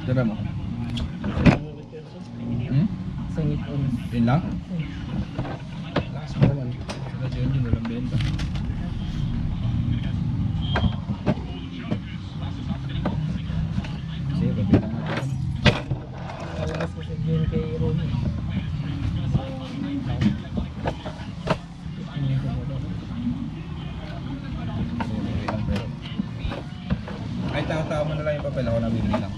Tira mo. Singit ons. Yun lang? Lakas mo naman. Sila yun, walang benta. Sige, babilang natin. Malakas mo sa game kay Romy. Ay, tao-tao mo na lang yung papel. Ako na bibili lang.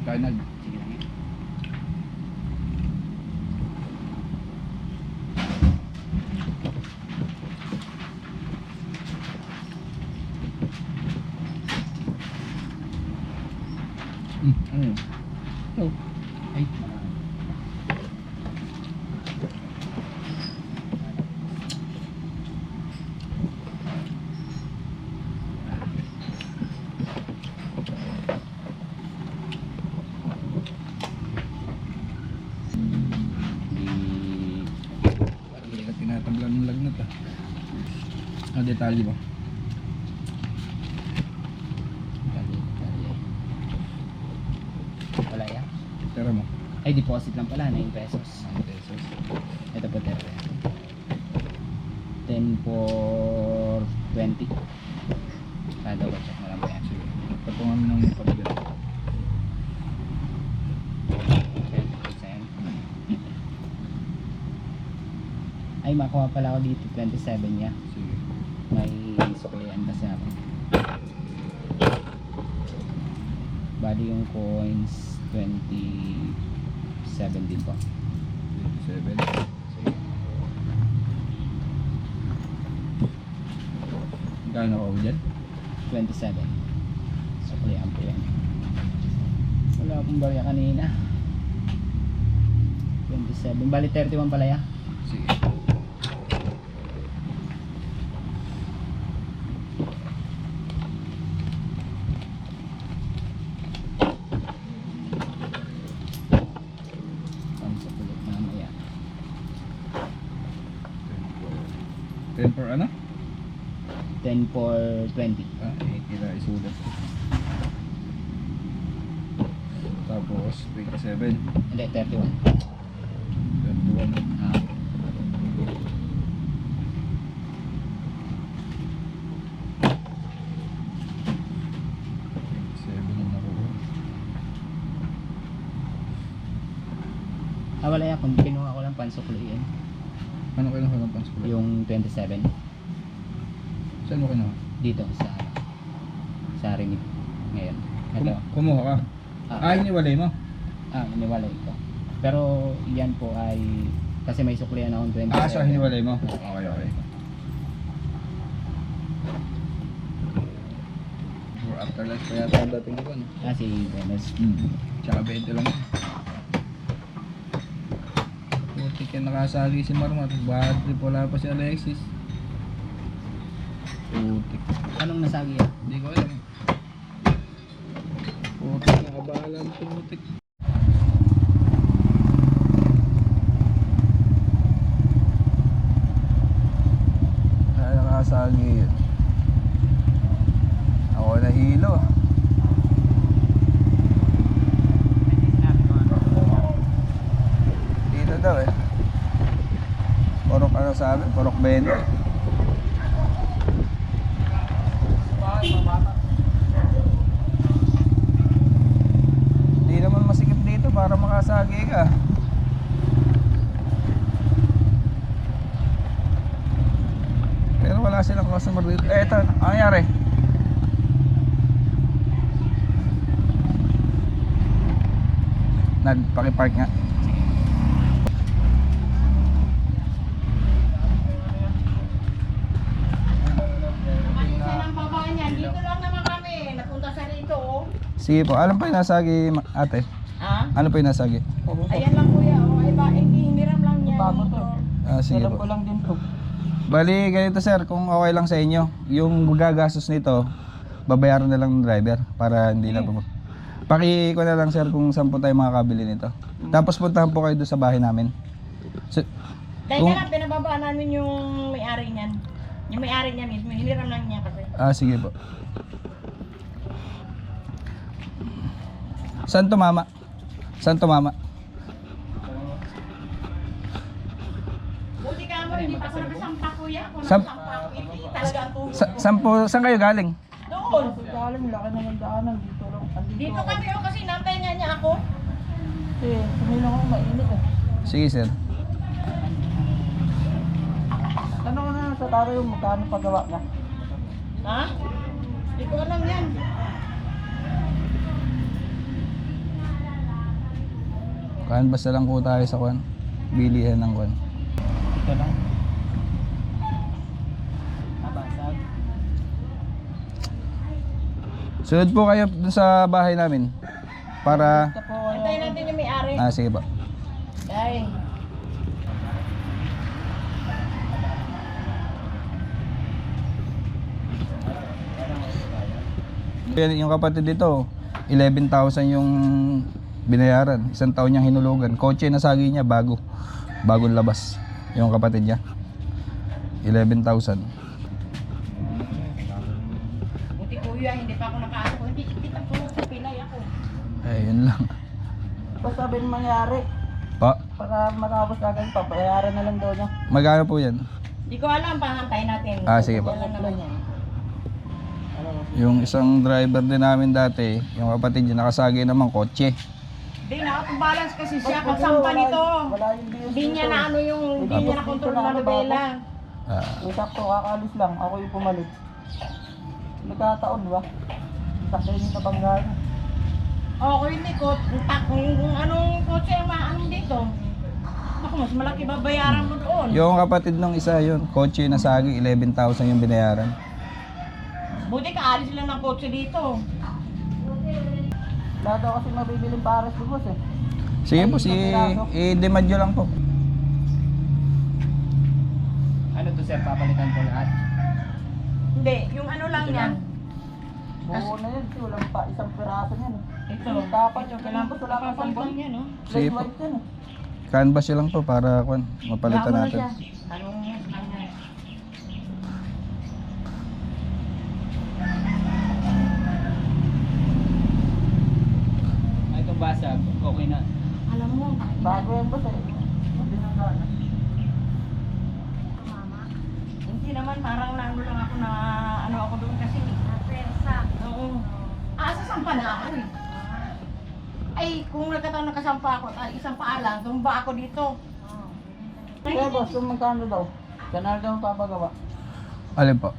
Kain na. Sige lang. Ano yun? Oh. Ay. Parang hindi na tinatablan ng lagnat ah. Ang detalye ba? Wala yan. Tira mo. Ay, deposit lang pala, 9 pesos. 9 pesos. Ito po, 10 for 20. Double check na lang po yan. Sige. Patungan mo ng pabigat. 20%. Ay, makuha pala ako dito, 27 niya. Sige. May suklian kasi ako. Bali yung coins 27 din po. 27. Sige. Gano'n ako dyan? 27. Suklian po yan. Wala akong barya kanina. 27. Bali 31 pala ya. Sige. Ang sukulit mamaya. 10 for ano? 10 for 20. Ah, 80 na isulat. Tapos 27. Hindi, 31. 21. Ah. Wala yan. Kung kinuha ko lang pansukliin. Ano kayo ng passport? Yung 27. Saan mo kinuha? Dito sa ringit ngayon. Ito. Kumuha ka? Ah, Iniwalay mo? iniwalay ko. Pero yan po ay kasi may suklian akong 27. So hiniwalay mo? Okay, okay. For afterlife pa yata ang dating ko, no? Si Dennis. Tsaka 20 lang. Putik yan nakasali si Marmot. Bad trip, wala pa si Alexis. Putik. Anong nasagi yan? Hindi ko alam. Putik, nakabahala ang putik. Kaya nakasali yun. Ako nahilo. Dito daw eh. Porok ano sabi? Porok 20. Hindi naman masikip dito para makasagi ka. Pero wala silang customer dito. Ito, ano nangyari? Nagpakipark nga. Dito lang naman kami, napunta sa rito. Sige po, alam pa yung nasagi ate? Ha? Ano pa yung nasagi? Ayan lang kuya, ay ba, hiniram lang niya. Bago to. Sige Alam po. ko lang din to. Bali, ganito sir, kung okay lang sa inyo, yung gagastos nito, babayaran na lang ng driver para hindi na Paki ko na lang sir kung saan po tayo makakabili nito. Tapos puntahan po kayo doon sa bahay namin. So, Dahil kung- nga, pinababa namin yung may-ari niyan. Yung may-ari niya mismo, hiniram lang niya kasi. sige po. Saan to mama? Saan to mama? Buti ka mo, hindi pa ako nakasampa kuya. Kung Sam- nakasampa ako, hindi talaga ang tubig. Saan kayo galing? Doon. Galing, laki na ng daanan dito lang. Dito kami oh, kasi nantay nga niya ako. Kasi sumilang ako mainit eh. Sige sir. Ano ka na sa tatay yung magkano pagawa niya? Ha? Hindi ko alam yan. Canvas na lang po tayo sa kwan. Bilihan ng kwan. Ito lang. Nabasag. Sunod po kayo dun sa bahay namin. Para... Ito po, Antayin natin yung may-ari. sige po. Ay. Yung kapatid dito, 11,000 yung binayaran. Isang taon niyang hinulugan. Kotse na sagi niya, bagong labas. Yung kapatid niya. 11,000. Buti kuya, hindi pa ako nakaano. Hindi kita po sa pilay ako. Yun lang. basta sabi ng mangyari. Pa, Para matapos agad, papayaran na lang daw niya. magkano po yan? Hindi ko alam, pahantayin natin. Sige po. Wala naman yan. Yung isang driver din namin dati, yung kapatid niya, nakasagi naman kotse. Hindi na, balance kasi siya kasampa nito. Wala yung bills Hindi niya na ano yung, hindi niya na kontrol na nobela. Ah, Yung sakto, kakaalis lang. Ako yung pumalit. Nagkataon ba? Sakto yung nabanggaan. Oo, hindi ko, kung anong kotse, anong dito. Ako, mas malaki babayaran mo doon. yung kapatid nung isa yun, kotse na sagi, 11,000 yung binayaran. Buti ka, alis lang ng kotse dito. Wala daw kasi mabibiling pares di boss eh. Sige po, i-demand nyo lang po. Ano to sir, papalitan ko lahat? Hindi, yung ano lang Ito yan. lang. Buo na yun, kasi walang pa isang piraso niyan. Ito. Dapat Ito, yung kailangan boss, wala kang papalitan sambal. yan, no? Sige po. White yan eh. Canvas nyo lang po para mapalitan Wala mo na natin. siya. Tanong mo sa kanya. Ay, itong basag, okay na. Alam mo, Bago yan boss eh. Hindi nang gana. hindi naman parang naano lang ako na ano ako doon kasi. Napersa. Oo. Sa sampa na ako eh. Ay, kung nagkataon nakasampa ako at isang paa lang, tumba ako dito. Kaya boss, kung magkano daw? Kanal daw ang papagawa. Alin po?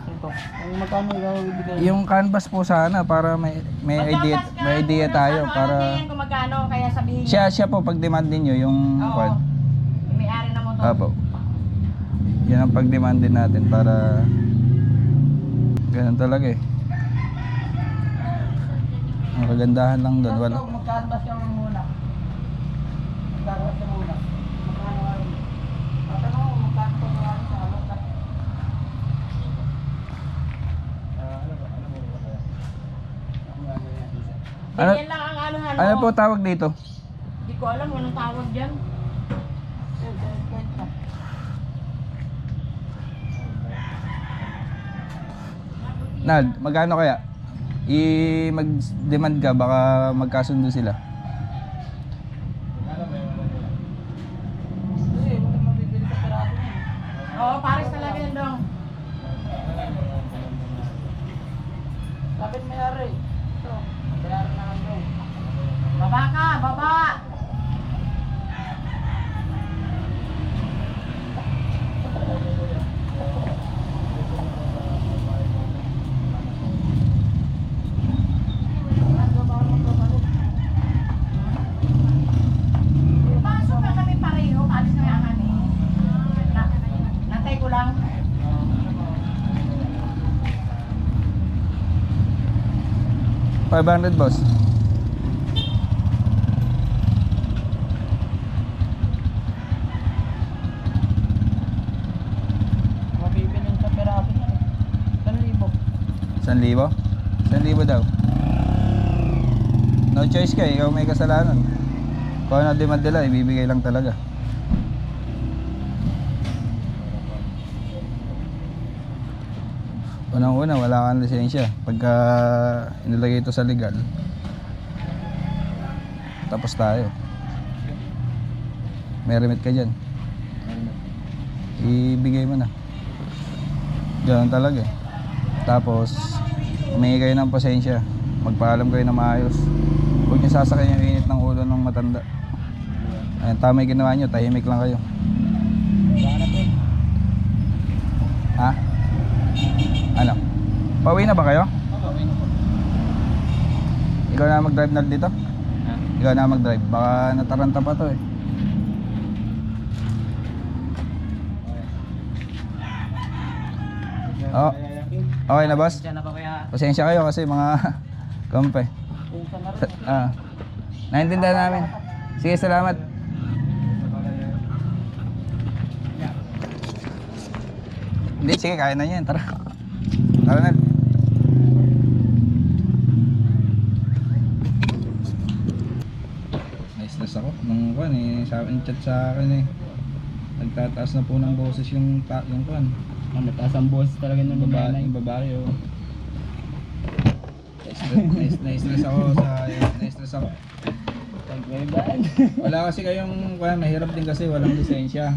Ito. Kung magkano daw ibigay? Yung canvas po sana para may idea, Magkabas ka, may idea kung tayo ano, para Ano yan kung magkano, kaya sabihin niya. siya po pag demand niyo yung Oo. kwan. Yung may-ari na motor. Apo. Yan ang pag-demand din natin para ganun talaga eh. Ang kagandahan lang doon, wala. Magkanvas ka muna. Magkanvas ka muna. Magkano nga rin. Tatanong mo, magkano pa nga rin sa alok na. Ano- Ganyan lang ang anuhan mo. Ano po tawag dito? Hindi ko alam kung anong tawag dyan. Nad, magkano kaya? Mag-demand ka, baka magkasundo sila. Kasi, wala mabibili sa piraso niya. Oo, pares talaga yan dong. Lapit may ari. Ito, bayaran na lang daw. Baba ka, baba! Pasok na kami pareho, alis na nga kami. Nantay ko lang. $500 boss. Mabibili sa piraso niya. 1,000. 1,000? 1,000 daw. No choice ka, ikaw may kasalanan. Kung ano demand nila, ibibigay lang talaga. Unang-una, wala kang lisensya. Pagka inilagay ito sa legal, tapos tayo. May remit ka dyan. Ibigay mo na. Ganun talaga eh. Tapos, humingi kayo ng pasensya. Magpaalam kayo na maayos. Huwag nyo sasakyan yung init ng ulo ng matanda. Ayan, tama yung ginawa nyo, tahimik lang kayo. Ha? Ano? Pauwi na ba kayo? Ikaw na mag-drive na dito? Ikaw na mag-drive. Baka nataranta pa to eh. Oh. Okay na boss? Pasensya kayo kasi mga kompe. Naintindihan namin. Sige, salamat. Hindi, sige, kaya na yan. Tara. Tara na. Na-stress ako. Nung kwan eh, sabi chat sa akin eh. Nagtataas na po ng boses yung kwan. Mataas ang boses talaga ng babae. Yung babae oh. Na-stress ako sa wala kasi kayong kaya mahirap din kasi walang lisensya.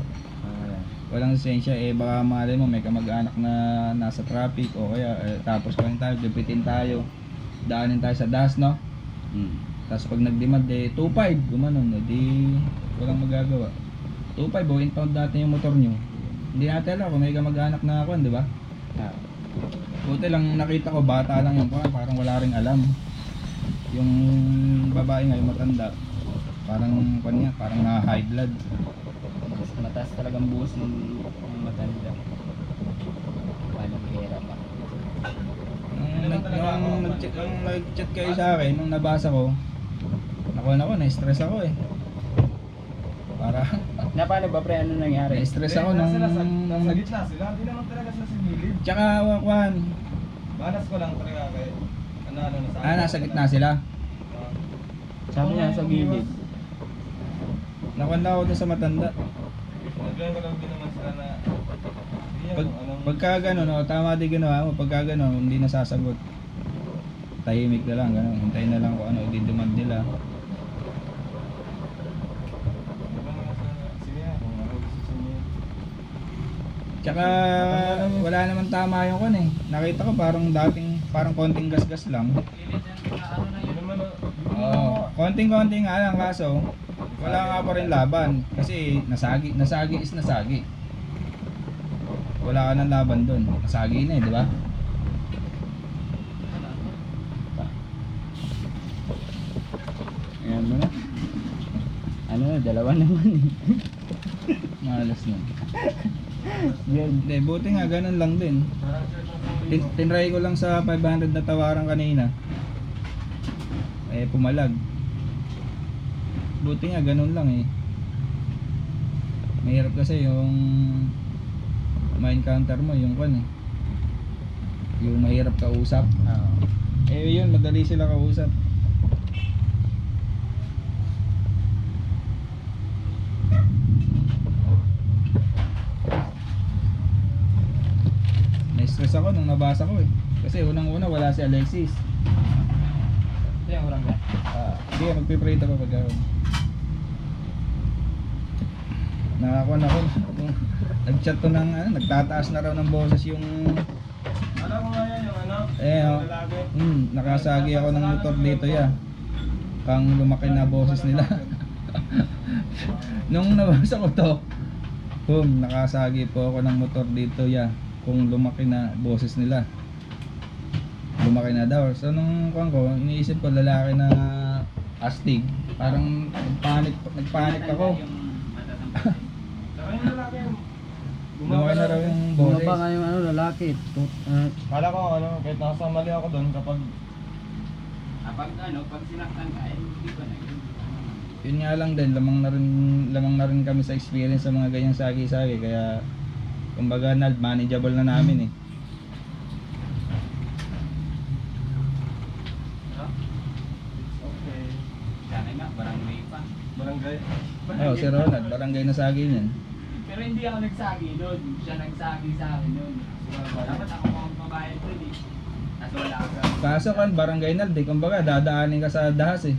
Walang lisensya eh baka malay mo may kamag-anak na nasa traffic o kaya tapos kung tayo dupitin tayo. Daanin tayo sa DAS no. Tapos pag nag-demand eh 2.5 gumanon di walang magagawa. 2.5 o impound natin yung motor nyo. Hindi natin alam kung may kamag-anak na ako, di ba? Buti lang nakita ko, bata lang yung parang wala ring alam. Yung babae ngayon matanda, parang kanya, parang na high blood. Mataas talagang buhos ng matanda. Paano mahirap pa? Nung nag-chat kayo sa akin, nung nabasa ko, na-stress ako eh. Para Na paano ba pre, ano nangyari? na-stress ako nung Nasa gitna sila, hindi naman talaga sila sa gilid. Tsaka Juan, Banas ko lang talaga kay ano na nasa gitna sila. Sabi niya sa gilid. Nakuha na ako dun sa matanda. Naglayan ko lang din naman sila na Pagka gano'n, no, tama din ginawa mo, pagka gano'n, hindi nasasagot. Tahimik na lang, gano'n. Hintayin na lang kung ano, i-demand nila. Tsaka wala naman tama yung kan eh. Nakita ko parang konting gasgas lang. Oo, konting-konting nga lang kaso wala nga pa rin laban kasi nasagi is nasagi. Wala ka ng laban doon. Nasagi na eh, di ba? Ayan mo na. Ano na, dalawa naman eh. Malas na. Hindi, buti nga ganun lang din. Tinry ko lang sa 500 na tawaran kanina. Eh pumalag. Buti nga ganun lang eh. Mahirap kasi yung ma-encounter mo yung kan eh. Yung mahirap kausap. Eh yun, madali sila kausap. Na-stress ako nung nabasa ko eh. Kasi unang-una wala si Alexis. Ito yung urang ka? Hindi, magpiprate ako pag nakakuha na ako. Nag-chat to ng nagtataas na raw ng boses yung Alam mo nga yan yung ano? lalaki. Nakasagi ako ng motor dito ya. Kang lumaki na boses nila. Nung nabasa ko to, nakasagi po ako ng motor dito ya. Kung lumaki na boses nila. Lumaki na daw. So nung ko, iniisip ko lalaki na astig. Parang nagpanik ako. Saka yung lalaki Lumaki na raw yung boses. Bumaba nga yung ano, lalaki. Kala ko ano, kahit nakasama ako doon kapag Pag sinaktan ka, hindi ko na yun. Yun nga lang din, lamang na rin kami sa experience sa mga ganyang sagi-sagi. Kaya kumbaga manageable na namin eh. okay. nga, barangay pa. Barangay. Oh, si Ronald, barangay na sagi niyan. Pero hindi ako nagsagi doon. Siya nagsagi sa akin doon. Dapat ako magbabayad doon eh. Kaso wala ako. Kaso kan barangay Naldi, kumbaga dadaanin ka sa dahas eh.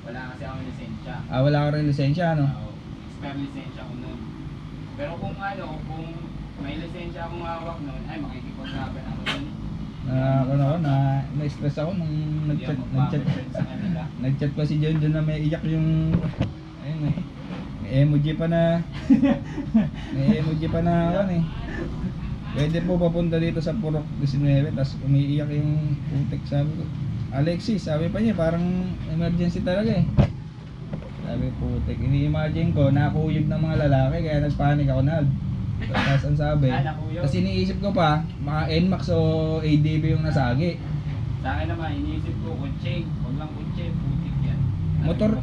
Wala kasi akong lisensya. Wala ka rin lisensya ano? Oo, spare lisensya ko noon. Pero kung kung may lisensya akong hawak noon, ay makikipaglaban ako doon. Na-stress ako nung Hindi ako magpapagod sa kanila. nag-chat pa si John na may iyak yung ayun eh. May emoji pa na ano eh. Pwede po papunta dito sa Purok 19 tapos umiiyak yung putik sabi ko. Alexis, sabi pa niya parang emergency talaga eh. Sabi putik, ini-imagine ko nakuyog ng mga lalaki kaya nagpanik ako na. Tapos ang sabi, Nakuyog. kasi iniisip ko pa, mga NMAX o ADB yung nasagi. Sa akin naman, iniisip ko, kutseng. Huwag lang kutseng, putik yan. Motor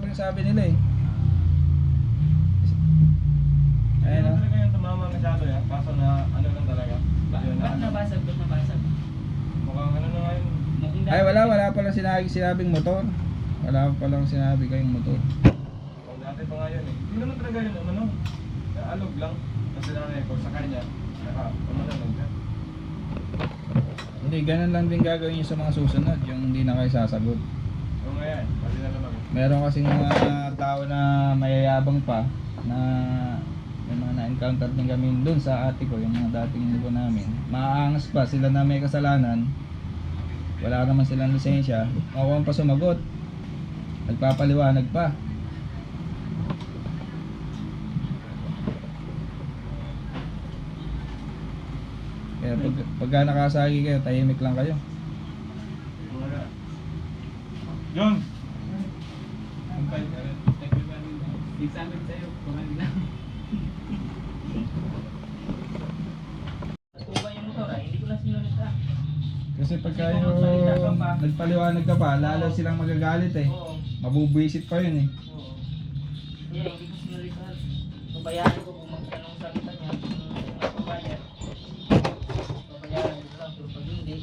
yung sabi nila eh. Ayun Ano o. talaga yung tumama masyado yan? Kaso na ano lang talaga. Yun, Ba't nabasag? Ba't nabasag? Mukhang ano na ngayon. Ay wala palang sinabing motor. Wala palang sinabi kayong motor. Kung dati pa nga yun eh. Hindi naman talaga yun ano. Alog lang. Kasi nanay ko sa kanya. Umalalog yan. Hindi, ganun lang din gagawin nyo sa mga susunod, yung hindi na kayo sasagot. Oo nga yan. Pwede na naman. Meron kasing mga tao na mayayabang pa na may mga na-encounter din kami dun sa ate ko, yung mga dating lugo namin. Maaangas pa sila na may kasalanan. Wala naman silang lisensya. Makuha pa sumagot. Nagpapaliwanag pa. Kaya pagka nakasagi kayo, tahimik lang kayo. Wala. John! Sampay ka rin. Example sa'yo, kumali lang. Tuba yung motor hindi ko na sinunod ah. Kasi pagka yung nagpaliwanag ka pa, lalo silang magagalit eh. Oo. Mabubwisit pa yun eh. Oo. Kaya hindi ko sinunod ah. Pabayaan ko kung magtanong sa kita niya. Kung pabayaan. Pabayaan ko lang. Pero pag hindi,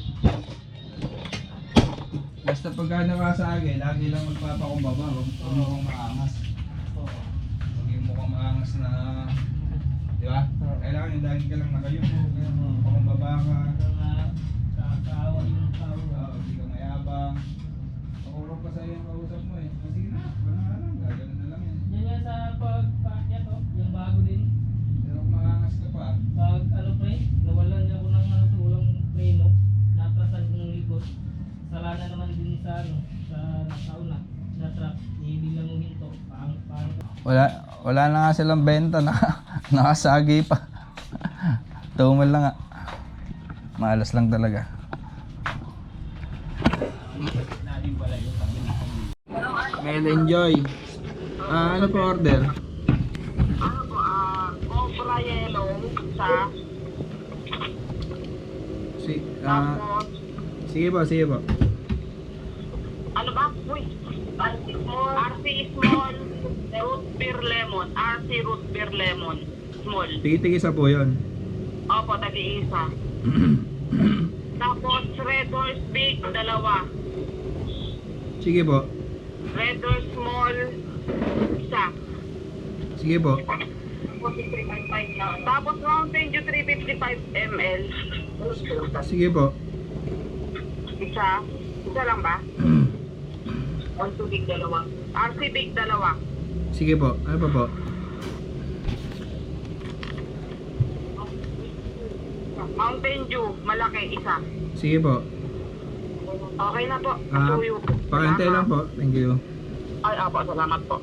Basta pagka nakasagi, lagi lang magpapakumbaba, huwag mukhang maangas. oo. Huwag yung mukhang maangas na, di ba? Kailangan yung lagi ka lang nakayo. Pakumbaba ka, Kakaawa yung tao. hindi ka mayabang. Pakurong pa sa'yo yung kausap mo eh. Sige na, wala nga lang, gagano na lang eh. Yan yan sa pagpaakyat yung bago din. Pero kung maangas ka pa, Pag nawalan niya ako ng tulang preno, natrasan yung likod. Sala na naman din sa nakauna, na trap, hindi lang huminto. wala na nga silang benta, nakasagi pa. Tumal lang nga. Malas lang talaga. Natin pala yung sabi na Mel enjoy. Ano pa order? Cobra yellow sa tapos Sige po. ano ba? Uy, RC small root beer lemon. RC root beer lemon small. Tigit-tigisa po yun. Opo, tagi-isa. Tapos Red Horse big, dalawa. Sige po. Red Horse small, isa. Sige po. Tapos Mountain Dew 355 ml. Sige po. Isa. Isa lang ba? RC big, dalawa. RC big, dalawa. Sige po. Ano pa po? Mountain Dew, malaki, isa. Sige po. Okay na po. Ah, Patuyo. pakantay lang po. Thank you. Ay, apo, salamat po.